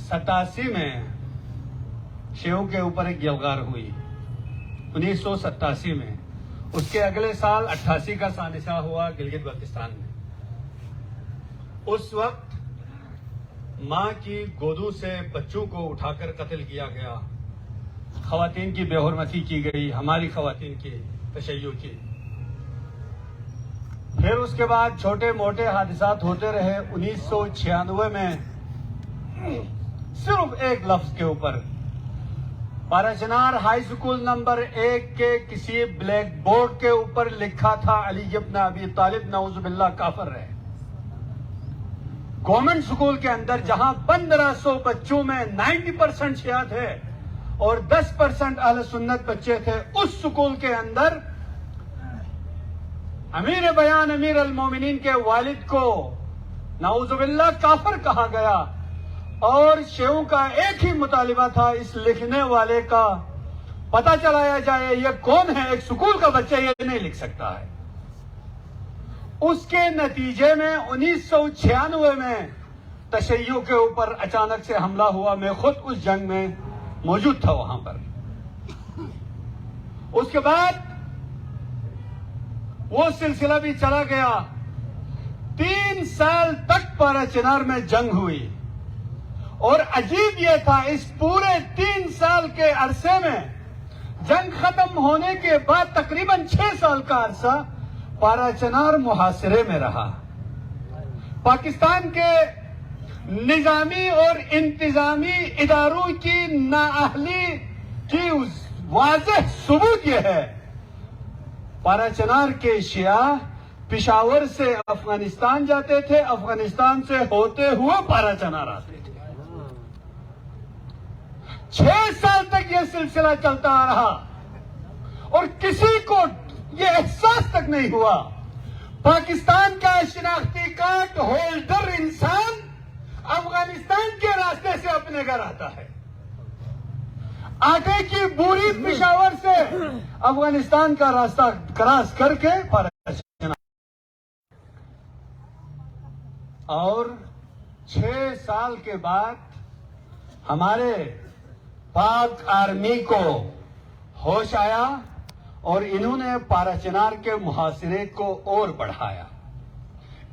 87 میں شیعوں کے اوپر ایک یلغار ہوئی 1987 میں. اس کے اگلے سال 88 کا سانسہ ہوا گلگت بلتستان میں. اس وقت ماں کی گودوں سے بچوں کو اٹھا کر قتل کیا گیا، خواتین کی بے حرمتی کی گئی، ہماری خواتین کی تشیع کی. پھر اس کے بعد چھوٹے موٹے حادثات ہوتے رہے. 1996 میں صرف ایک لفظ کے اوپر پارا چنار ہائی سکول نمبر 1 کے کسی بلیک بورڈ کے اوپر لکھا تھا علی ابن ابی طالب نعوذ باللہ کافر رہے. گورنمنٹ سکول کے اندر جہاں 1500 بچوں میں 90% شیعہ تھے اور 10% اہل سنت بچے تھے، اس سکول کے اندر امیر بیان امیر المومنین کے والد کو نعوذ باللہ کافر کہا گیا. اور شیعوں کا ایک ہی مطالبہ تھا، اس لکھنے والے کا پتہ چلایا جائے یہ کون ہے، ایک سکول کا بچہ یہ نہیں لکھ سکتا ہے. اس کے نتیجے میں 1996 میں تشیع کے اوپر اچانک سے حملہ ہوا. میں خود اس جنگ میں موجود تھا وہاں پر. اس کے بعد وہ سلسلہ بھی چلا گیا. 3 سال تک پارا چنار میں جنگ ہوئی. اور عجیب یہ تھا، اس پورے 3 سال کے عرصے میں جنگ ختم ہونے کے بعد تقریباً 6 سال کا عرصہ پارا چنار محاصرے میں رہا. پاکستان کے نظامی اور انتظامی اداروں کی نااہلی کی واضح ثبوت یہ ہے، پارا چنار کے شیعہ پشاور سے افغانستان جاتے تھے، افغانستان سے ہوتے ہوئے پارا چنار آتے تھے. 6 سال تک یہ سلسلہ چلتا آ رہا اور کسی کو یہ احساس تک نہیں ہوا. پاکستان کا شناختی کارڈ ہولڈر انسان افغانستان کے راستے سے اپنے گھر آتا ہے. آٹے کی بوری پشاور سے افغانستان کا راستہ کراس کر کے اور 6 سال کے بعد ہمارے پاک آرمی کو ہوش آیا اور انہوں نے پارا چنار کے محاصرے کو اور بڑھایا.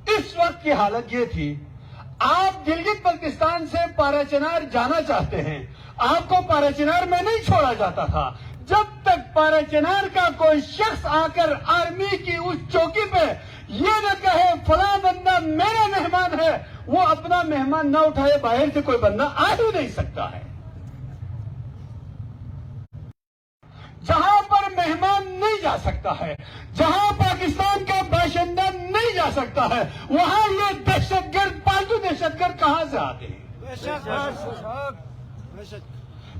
اس وقت کی حالت یہ تھی، آپ گلگت بلتستان سے پارا چنار جانا چاہتے ہیں، آپ کو پارا چنار میں نہیں چھوڑا جاتا تھا جب تک پارا چنار کا کوئی شخص آ کر آرمی کی اس چوکی پہ یہ نہ کہے فلاں بندہ میرا مہمان ہے. وہ اپنا مہمان نہ اٹھائے، باہر سے کوئی بندہ آ ہی نہیں سکتا ہے. جہاں پر مہمان نہیں جا سکتا ہے، جہاں پاکستان کا باشندہ نہیں جا سکتا ہے، وہاں یہ دہشت گرد، پالتو دہشت گرد کہاں سے آتے ہیں؟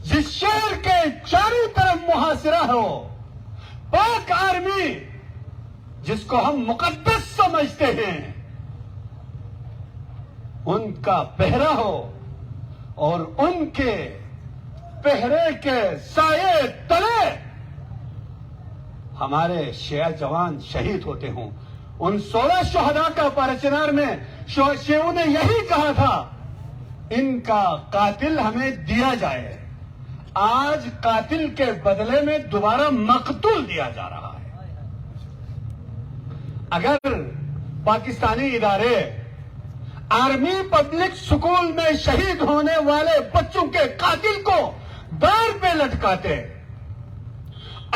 جس شہر کے چاروں طرف محاصرہ ہو، پاک آرمی جس کو ہم مقدس سمجھتے ہیں، ان کا پہرا ہو اور ان کے پہرے کے سائے تلے ہمارے شیعہ جوان شہید ہوتے ہوں. ان 16 شہداء کا پارا چنار میں شیعوں نے یہی کہا تھا، ان کا قاتل ہمیں دیا جائے. آج قاتل کے بدلے میں دوبارہ مقتول دیا جا رہا ہے. اگر پاکستانی ادارے آرمی پبلک سکول میں شہید ہونے والے بچوں کے قاتل کو دار پہ لٹکاتے،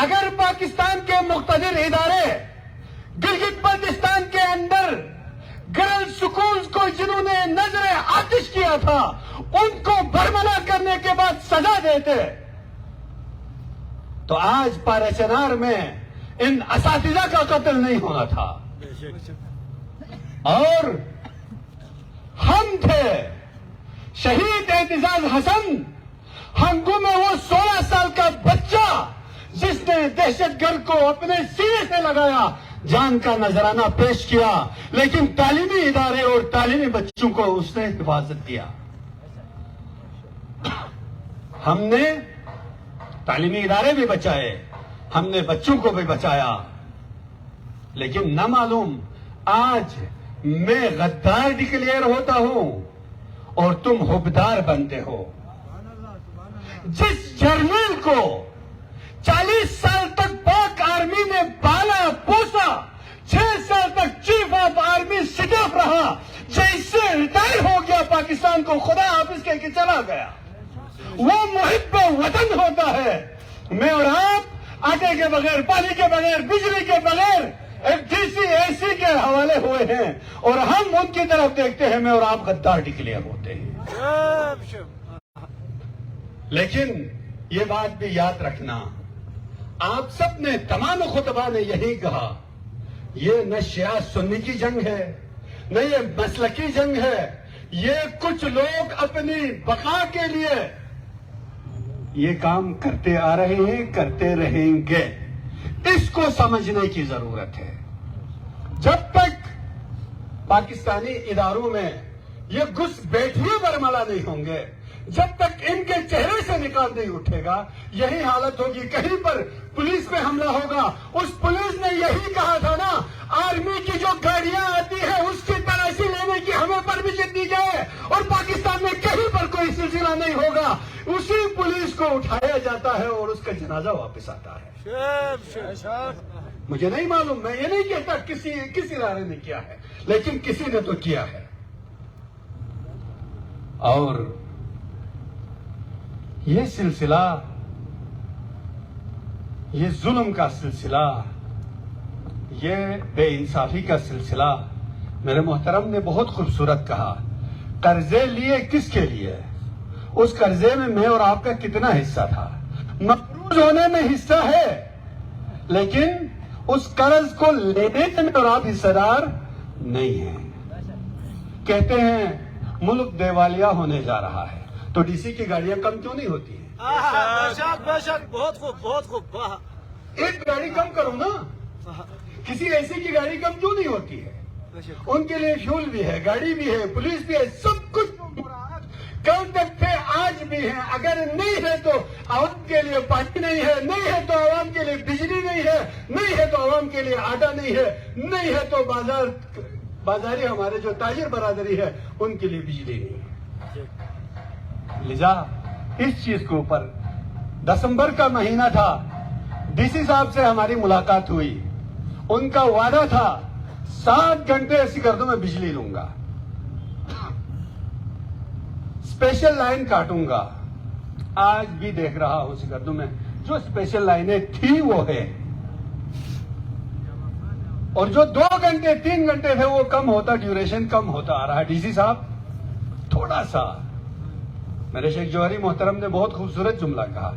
اگر پاکستان کے مقتدر ادارے گلگت بلتستان کے اندر گرل سکولز کو جنہوں نے نظر آتش کیا تھا ان کو برملا کرنے کے بعد سزا دیتے، تو آج پارا چنار میں ان اساتذہ کا قتل نہیں ہونا تھا. اور ہم تھے شہید اعتزاز حسن ہنگو میں، وہ 16 سال کا بچہ جس نے دہشت گرد کو اپنے سینے سے لگایا، جان کا نذرانہ پیش کیا، لیکن تعلیمی ادارے اور تعلیمی بچوں کو اس نے حفاظت دیا. ہم نے تعلیمی ادارے بھی بچائے، ہم نے بچوں کو بھی بچایا، لیکن نہ معلوم آج میں غدار ڈکلیئر ہوتا ہوں اور تم حبدار بنتے ہو. جس جرنیل کو 40 سال تک پاک آرمی نے پالا پوسا، 6 سال تک چیف آف آرمی اسٹاف رہا، جیسے ریٹائر ہو گیا پاکستان کو خدا حافظ کہہ کے چلا گیا، وہ محب وطن ہوتا ہے. میں اور آپ آٹے کے بغیر، پانی کے بغیر، بجلی کے بغیر ایک DCAC کے حوالے ہوئے ہیں اور ہم ان کی طرف دیکھتے ہیں، میں اور آپ غدار ڈکلیئر ہوتے ہیں۔ لیکن یہ بات بھی یاد رکھنا، آپ سب نے، تمام خطبہ نے یہی کہا، یہ نہ شیعہ سنی کی جنگ ہے، نہ یہ مسلکی جنگ ہے، یہ کچھ لوگ اپنی بقا کے لیے یہ کام کرتے آ رہے ہیں، کرتے رہیں گے۔ اس کو سمجھنے کی ضرورت ہے۔ جب تک پاکستانی اداروں میں یہ گھس بیٹھیے برملا نہیں ہوں گے، جب تک ان کے چہرے سے نکال نہیں اٹھے گا، یہی حالت ہوگی۔ کہیں پر پولیس پہ حملہ ہوگا، اس پولیس نے یہی کہا تھا نا، آرمی کی جو گاڑیاں آتی ہیں اس کی تلاشی لینے کی ہمیں پرمیشن دی جائے، اور پاکستان میں کہیں پر کوئی سلسلہ نہیں ہوگا، اسی پولیس کو اٹھایا جاتا ہے اور اس کا جنازہ واپس آتا ہے۔ مجھے نہیں معلوم، میں یہ نہیں کہتا کسی ادارے نے کیا ہے، لیکن کسی نے تو کیا ہے۔ اور یہ سلسلہ، یہ ظلم کا سلسلہ، یہ بے انصافی کا سلسلہ، میرے محترم نے بہت خوبصورت کہا، قرضے لیے کس کے لیے؟ اس قرضے میں اور آپ کا کتنا حصہ تھا؟ مقروض ہونے میں حصہ ہے، لیکن اس قرض کو لینے میں اور آپ حصہ دار نہیں ہیں۔ کہتے ہیں ملک دیوالیہ ہونے جا رہا ہے، تو DC کی گاڑیاں کم کیوں نہیں ہوتی ہیں؟ بے شک، بہت خوب، بہت خوب۔ ایک گاڑی کم کرو نا، کسی ایسی کی گاڑی کم کیوں نہیں ہوتی ہے؟ ان کے لیے فیول بھی ہے، گاڑی بھی ہے، پولیس بھی ہے، سب کچھ کل تک تھے، آج بھی ہیں۔ اگر نہیں ہے تو عوام کے لیے پانی نہیں ہے، نہیں ہے تو عوام کے لیے بجلی نہیں ہے، نہیں ہے تو عوام کے لیے آٹا نہیں ہے، نہیں ہے تو بازاری ہمارے جو تاجر برادری ہے ان کے لیے بجلی نہیں ہے۔ لذا اس چیز کے اوپر دسمبر کا مہینہ تھا، DC صاحب سے ہماری ملاقات ہوئی، ان کا وعدہ تھا 7 گھنٹے سکردو میں بجلی لوں گا، اسپیشل لائن کاٹوں گا۔ آج بھی دیکھ رہا ہوں سکردو میں جو اسپیشل لائنیں تھی وہ ہے، اور جو 2 گھنٹے 3 گھنٹے تھے وہ کم ہوتا، ڈیوریشن کم ہوتا آ رہا ہے۔ DC صاحب تھوڑا سا، میرے شیخ جوہری محترم نے بہت خوبصورت جملہ کہا،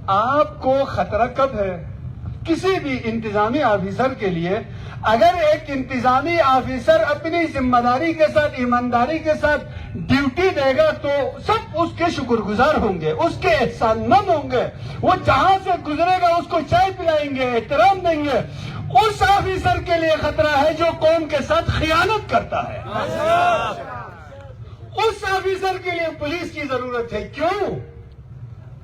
آپ کو خطرہ کب ہے؟ کسی بھی انتظامی آفیسر کے لیے اگر ایک انتظامی آفیسر اپنی ذمہ داری کے ساتھ، ایمانداری کے ساتھ ڈیوٹی دے گا تو سب اس کے شکر گزار ہوں گے، اس کے احسان مند ہوں گے، وہ جہاں سے گزرے گا اس کو چائے پلائیں گے، احترام دیں گے۔ اس آفیسر کے لیے خطرہ ہے جو قوم کے ساتھ خیانت کرتا ہے۔ اس آفیسر کے لیے پولیس کی ضرورت ہے۔ کیوں؟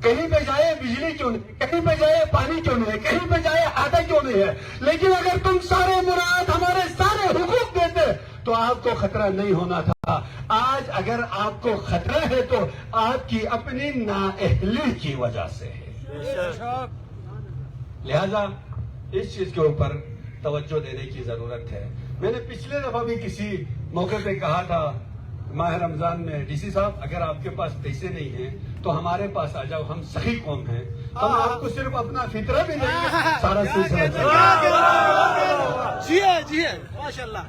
کہیں پہ جائے بجلی کیوں نہیں، کہیں پہ جائے پانی کیوں نہیں ہے، کہیں پہ جائے آٹا کیوں نہیں ہے، لیکن اگر تم سارے مراعات ہمارے سارے حقوق دیتے تو آپ کو خطرہ نہیں ہونا تھا۔ آج اگر آپ کو خطرہ ہے تو آپ کی اپنی نااہلی کی وجہ سے ہے۔ لہذا اس چیز کے اوپر توجہ دینے کی ضرورت ہے۔ میں نے پچھلے دفعہ بھی کسی موقع پہ کہا تھا ماہ رمضان میں، DC صاحب اگر آپ کے پاس پیسے نہیں ہیں تو ہمارے پاس آ جاؤ، ہم سخی قوم ہیں، ہم آپ کو صرف اپنا فطرہ بھی دیں گے، سارا سلسلہ جی ہے، جی ہے، ماشاء اللہ۔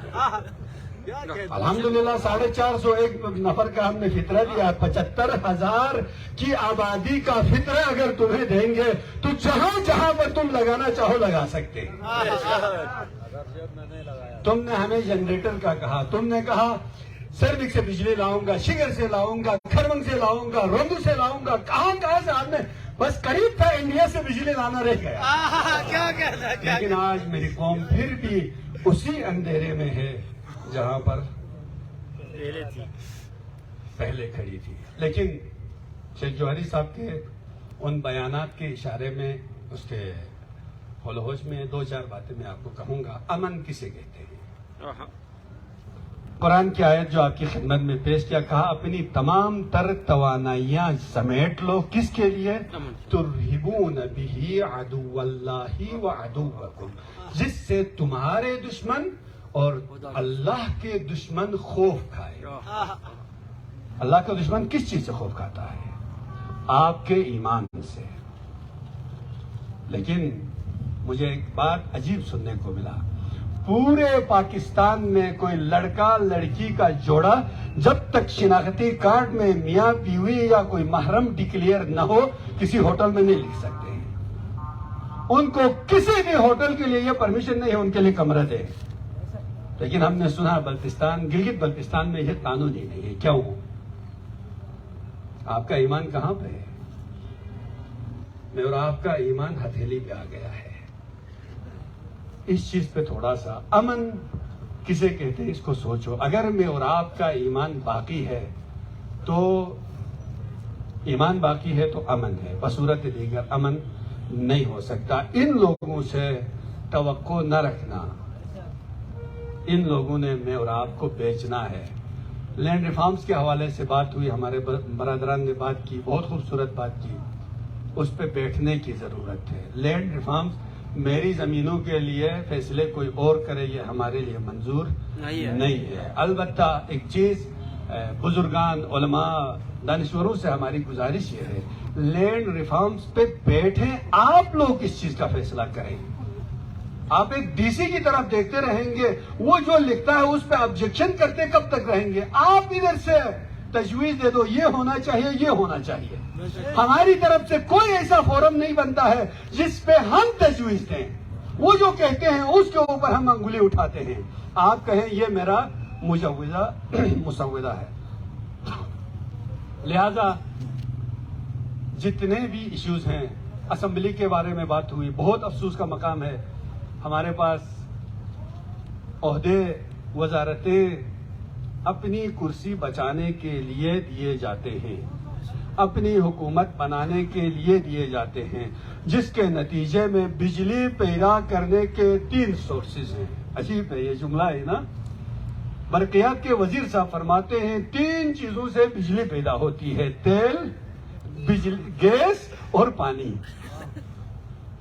الحمدللہ 450 نفر کا ہم نے فطرہ دیا، 75,000 کی آبادی کا فطرہ اگر تمہیں دیں گے تو جہاں جہاں پر تم لگانا چاہو لگا سکتے ہیں۔ تم نے ہمیں جنریٹر کا کہا، تم نے کہا سربک سے بجلی لاؤں گا، شگر سے لاؤں گا، کھرمنگ سے لاؤں گا، روندو سے لاؤں گا، کہاں سے آپ نے، بس قریب تھا انڈیا سے بجلی لانا رہ گیا۔ کیا کہنا ہے، لیکن آج میری قوم پھر بھی اسی اندھیرے میں ہے جہاں پر پہلے کھڑی تھی۔ لیکن شیخ جوہری صاحب کے ان بیانات کے اشارے میں، اس کے حول و حوش میں 2-4 باتیں میں آپ کو کہوں گا۔ امن کسے کہتے ہیں؟ قرآن کی آیت جو آپ کی خدمت میں پیش کیا، کہا اپنی تمام تر توانائیاں سمیٹ لو، کس کے لیے؟ ترہبون بہ عدو اللہ وعدوکم، جس سے تمہارے دشمن اور اللہ کے دشمن خوف کھائے۔ اللہ کا دشمن کس چیز سے خوف کھاتا ہے؟ آپ کے ایمان سے۔ لیکن مجھے ایک بات عجیب سننے کو ملا، پورے پاکستان میں کوئی لڑکا لڑکی کا جوڑا جب تک شناختی کارڈ میں میاں بیوی یا کوئی محرم ڈکلیئر نہ ہو کسی ہوٹل میں نہیں لکھ سکتے ہیں. ان کو کسی بھی ہوٹل کے لیے یہ پرمیشن نہیں ہے ان کے لیے کمرہ دے. لیکن ہم نے سنا بلتستان گلگت بلتستان میں یہ قانون ہی نہیں ہے. کیوں؟ آپ کا ایمان کہاں پہ ہے؟ میں اور آپ کا ایمان ہتھیلی پہ آ گیا ہے. اس چیز پہ تھوڑا سا امن کسے کہتے ہیں اس کو سوچو. اگر میں اور آپ کا ایمان باقی ہے تو ایمان باقی ہے تو امن ہے، بصورت دیگر امن نہیں ہو سکتا. ان لوگوں سے توقع نہ رکھنا. ان لوگوں نے میں اور آپ کو بیچنا ہے. لینڈ ریفارمز کے حوالے سے بات ہوئی، ہمارے برادران نے بات کی، بہت خوبصورت بات کی. اس پہ بیٹھنے کی ضرورت ہے. لینڈ ریفارمز میری زمینوں کے لیے فیصلے کوئی اور کرے یہ ہمارے لیے منظور نہیں ہے. البتہ ایک چیز بزرگان علماء دانشوروں سے ہماری گزارش یہ ہے، لینڈ ریفارمز پہ بیٹھیں، آپ لوگ اس چیز کا فیصلہ کریں. آپ ایک ڈی سی کی طرف دیکھتے رہیں گے، وہ جو لکھتا ہے اس پہ آبجیکشن کرتے کب تک رہیں گے؟ آپ ادھر سے تجویز دے دو، یہ ہونا چاہیے، یہ ہونا چاہیے. ہماری طرف سے کوئی ایسا فورم نہیں بنتا ہے جس پہ ہم تجویز دیں. وہ جو کہتے ہیں اس کے اوپر ہم انگلی اٹھاتے ہیں. آپ کہیں یہ میرا مسودہ ہے. لہذا جتنے بھی ایشوز ہیں، اسمبلی کے بارے میں بات ہوئی، بہت افسوس کا مقام ہے ہمارے پاس عہدے وزارتیں اپنی کرسی بچانے کے لیے دیے جاتے ہیں، اپنی حکومت بنانے کے لیے دیے جاتے ہیں، جس کے نتیجے میں بجلی پیدا کرنے کے 3 سورسز ہیں. عجیب ہے یہ جملہ ہے نا. برقیات کے وزیر صاحب فرماتے ہیں 3 چیزوں سے بجلی پیدا ہوتی ہے، تیل، گیس اور پانی.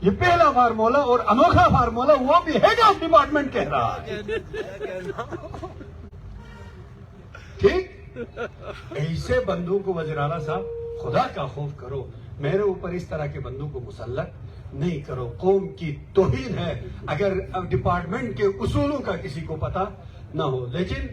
یہ پہلا فارمولا اور انوکھا فارمولا وہ بھی ہیڈ آف ڈپارٹمنٹ کہہ رہا ہے. ٹھیک، ایسے بندوں کو وزیر اعلیٰ صاحب خدا کا خوف کرو. میرے اوپر اس طرح کے بندوں کو مسلط نہیں کرو. قوم کی توہین ہے اگر ڈپارٹمنٹ کے اصولوں کا کسی کو پتا نہ ہو. لیکن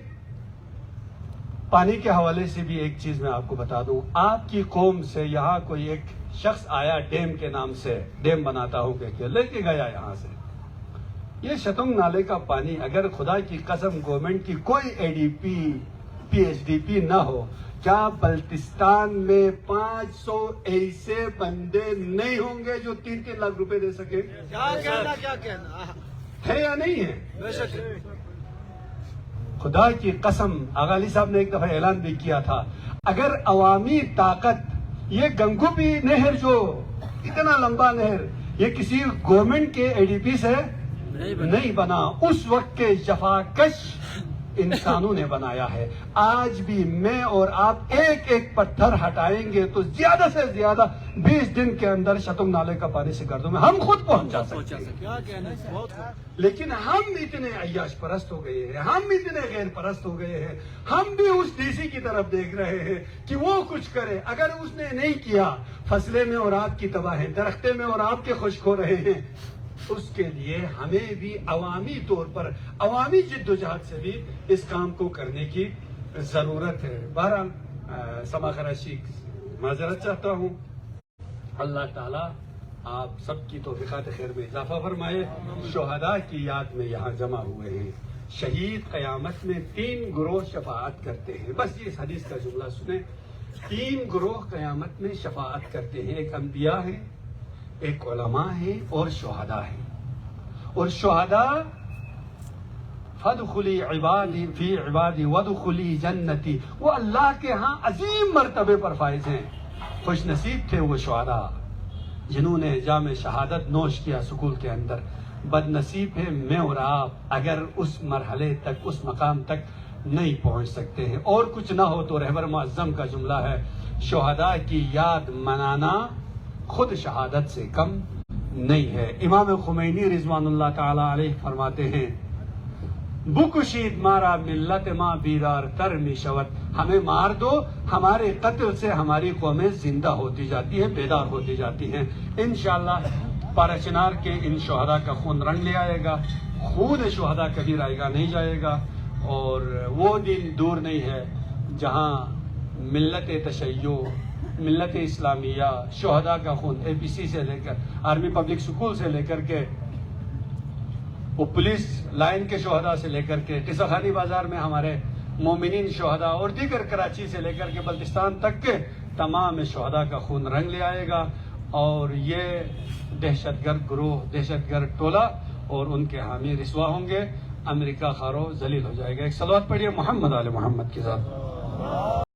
پانی کے حوالے سے بھی ایک چیز میں آپ کو بتا دوں. آپ کی قوم سے یہاں کوئی ایک شخص آیا ڈیم کے نام سے، ڈیم بناتا ہوں کہ لے کے گیا یہاں سے. یہ شتنگ نالے کا پانی اگر خدا کی قسم گورنمنٹ کی کوئی A D P P H D P نہ ہو، کیا بلتستان میں 500 ایسے بندے نہیں ہوں گے جو 3-3 لاکھ روپے دے سکے؟ کیا کہنا ہے یا نہیں ہے؟ بے شک. خدا کی قسم آغا علی صاحب نے ایک دفعہ اعلان بھی کیا تھا، اگر عوامی طاقت، یہ گنگوپی نہر جو اتنا لمبا نہر یہ کسی گورنمنٹ کے اے ڈی پی سے نہیں بنا، اس وقت کے جفاکش انسانوں نے بنایا ہے. آج بھی میں اور آپ ایک ایک پتھر ہٹائیں گے تو زیادہ سے زیادہ 20 دن کے اندر شتنگ نالے کا پانی سکردوں میں ہم خود پہنچا سکتے ہیں. کیا کہنا بہت لیکن ہم اتنے عیاش پرست ہو گئے ہیں، ہم اتنے غیر پرست ہو گئے ہیں، ہم بھی اس ڈی سی کی طرف دیکھ رہے ہیں کہ وہ کچھ کرے. اگر اس نے نہیں کیا، فصلیں میں اور آپ کی تباہ ہے، درختے میں اور آپ کے خشک ہو رہے ہیں. اس کے لیے ہمیں بھی عوامی طور پر عوامی جدوجہد سے بھی اس کام کو کرنے کی ضرورت ہے. بہرحال سما خراشی معذرت چاہتا ہوں. اللہ تعالیٰ آپ سب کی توفیقات خیر میں اضافہ فرمائے. شہداء کی یاد میں یہاں جمع ہوئے ہیں. شہید قیامت میں 3 گروہ شفاعت کرتے ہیں. بس یہ اس حدیث کا جملہ سنیں. 3 گروہ قیامت میں شفاعت کرتے ہیں. ایک انبیاء ہیں، ایک علماء ہیں اور شہداء ہیں. اور شہداء فادخلی عبادی فی عبادی وادخلی جنتی، وہ اللہ کے ہاں عظیم مرتبے پر فائز ہیں. خوش نصیب تھے وہ شہداء جنہوں نے جام شہادت نوش کیا سکول کے اندر. بد نصیب ہے میں اور آپ اگر اس مرحلے تک، اس مقام تک نہیں پہنچ سکتے ہیں. اور کچھ نہ ہو تو رہبر معظم کا جملہ ہے، شہداء کی یاد منانا خود شہادت سے کم نہیں ہے. امام خمینی رضوان اللہ تعالی علیہ فرماتے ہیں، بکشید مارا ملت ماں بیدار تر می شود. ہمیں مار دو، ہمارے قتل سے ہماری قومیں زندہ ہوتی جاتی ہیں، بیدار ہوتی جاتی ہیں. انشاءاللہ پارہ چنار کے ان شہداء کا خون رنگ لے آئے گا. خون شہداء کبھی رائے گا نہیں جائے گا. اور وہ دن دور نہیں ہے جہاں ملت تشیع، ملت اسلامیہ، شہداء کا خون اے پی سی سے لے کر آرمی پبلک سکول سے لے کر کے وہ پولیس لائن کے شہداء سے لے کر کے قصہ خانی بازار میں ہمارے مومنین شہداء اور دیگر کراچی سے لے کر کے بلتستان تک کے تمام شہداء کا خون رنگ لے آئے گا. اور یہ دہشت گرد گروہ، دہشت گرد ٹولہ اور ان کے حامی رسوا ہوں گے. امریکہ خارو ذلیل ہو جائے گا. ایک صلوات پڑھیے محمد آل محمد کی ذات.